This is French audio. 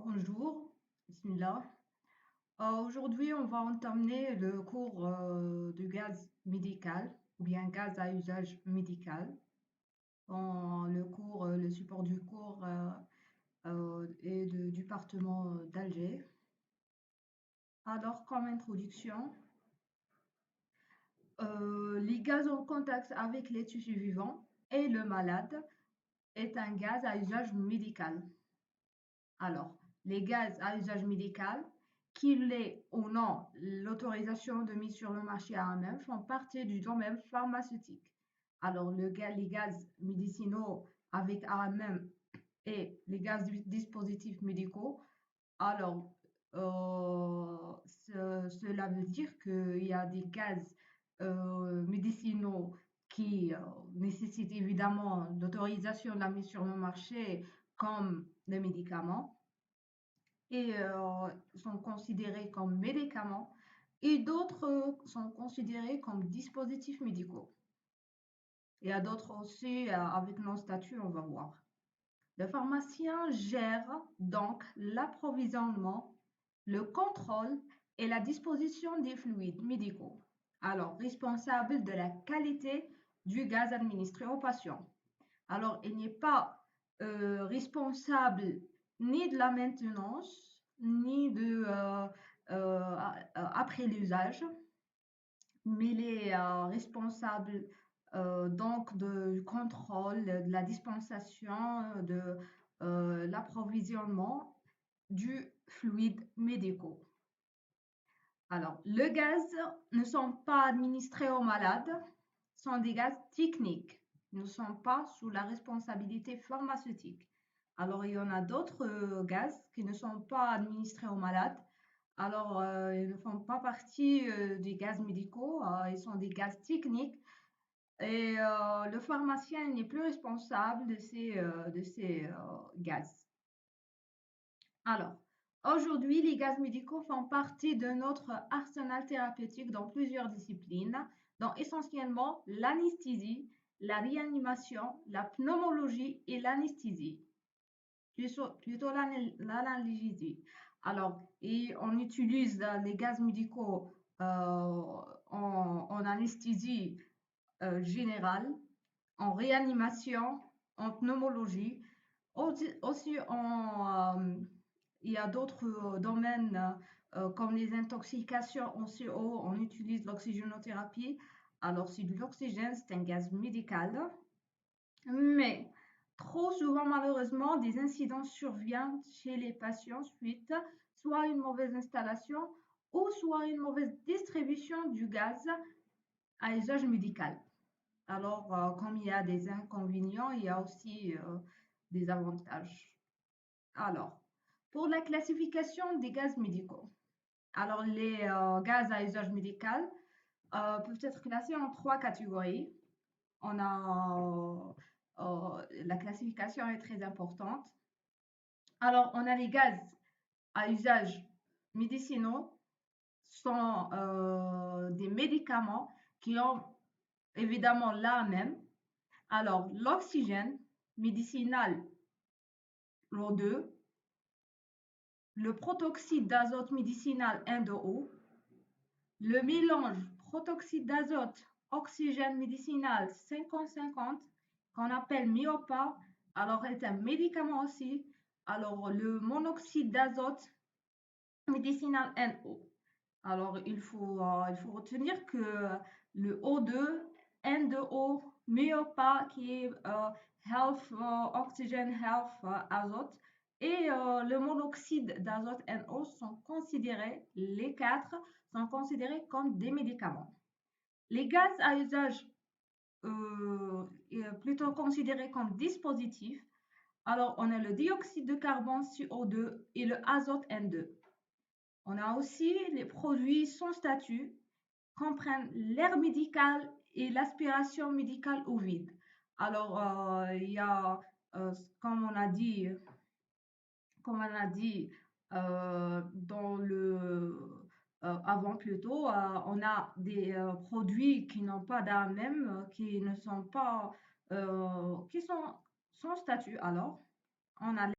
Bonjour, Bismillah. Aujourd'hui, on va entamer le cours du gaz médical ou bien gaz à usage médical. Le support du cours est du département d'Alger. Alors, comme introduction, les gaz en contact avec les tissus vivants et le malade est un gaz à usage médical. Alors, les gaz à usage médical, qu'il ait ou non l'autorisation de mise sur le marché AMM, font partie du domaine pharmaceutique. Alors, les gaz médicinaux avec AMM et les gaz dispositifs médicaux, alors, cela veut dire qu'il y a des gaz médicinaux qui nécessitent évidemment l'autorisation de la mise sur le marché comme les médicaments et sont considérés comme médicaments et d'autres sont considérés comme dispositifs médicaux. Il y a d'autres aussi avec non statut, on va voir. Le pharmacien gère donc l'approvisionnement, le contrôle et la disposition des fluides médicaux. Alors, responsable de la qualité du gaz administré aux patients. Alors, il n'est pas responsable ni de la maintenance, ni de après l'usage, mais il est responsable donc du contrôle, de la dispensation, de l'approvisionnement du fluide médicaux. Alors, le gaz ne sont pas administrés aux malades, sont des gaz techniques, ne sont pas sous la responsabilité pharmaceutique. Alors, il y en a d'autres gaz qui ne sont pas administrés aux malades. Alors, ils ne font pas partie des gaz médicaux, ils sont des gaz techniques. Et le pharmacien n'est plus responsable de ces gaz. Alors, aujourd'hui, les gaz médicaux font partie de notre arsenal thérapeutique dans plusieurs disciplines, dont essentiellement l'anesthésie, la réanimation, la pneumologie et l'anesthésie. Plutôt l'analgésie. Alors, et on utilise les gaz médicaux en anesthésie générale, en réanimation, en pneumologie. Aussi, il y a d'autres domaines comme les intoxications en CO, on utilise l'oxygénothérapie. Alors, c'est de l'oxygène, c'est un gaz médical. Mais trop souvent, malheureusement, des incidents surviennent chez les patients suite soit à une mauvaise installation ou soit à une mauvaise distribution du gaz à usage médical. Alors, comme il y a des inconvénients, il y a aussi des avantages. Alors, pour la classification des gaz médicaux. Alors, les gaz à usage médical peuvent être classés en 3 catégories. On a la classification est très importante. Alors, on a les gaz à usage médicinaux, sont des médicaments qui ont évidemment l'AMM. Alors, l'oxygène médicinal, l'O2, le protoxyde d'azote médicinal N2O, le mélange protoxyde d'azote oxygène médicinal 50-50 qu'on appelle MIOPA, alors est un médicament aussi. Alors le monoxyde d'azote médicinal NO. Alors il faut retenir que le O2, N2O, MIOPA qui est Health Oxygen Health Azote et le monoxyde d'azote NO sont considérés, les 4 sont considérés comme des médicaments. Les gaz à usage plutôt considérés comme dispositifs, alors on a le dioxyde de carbone CO2 et le azote N2. On a aussi les produits sans statut, comprennent l'air médical et l'aspiration médicale au vide. Alors, il y a, comme on a dit dans avant plutôt, on a des produits qui n'ont pas d'AMM, qui ne sont pas, qui sont sans statut. Alors, on a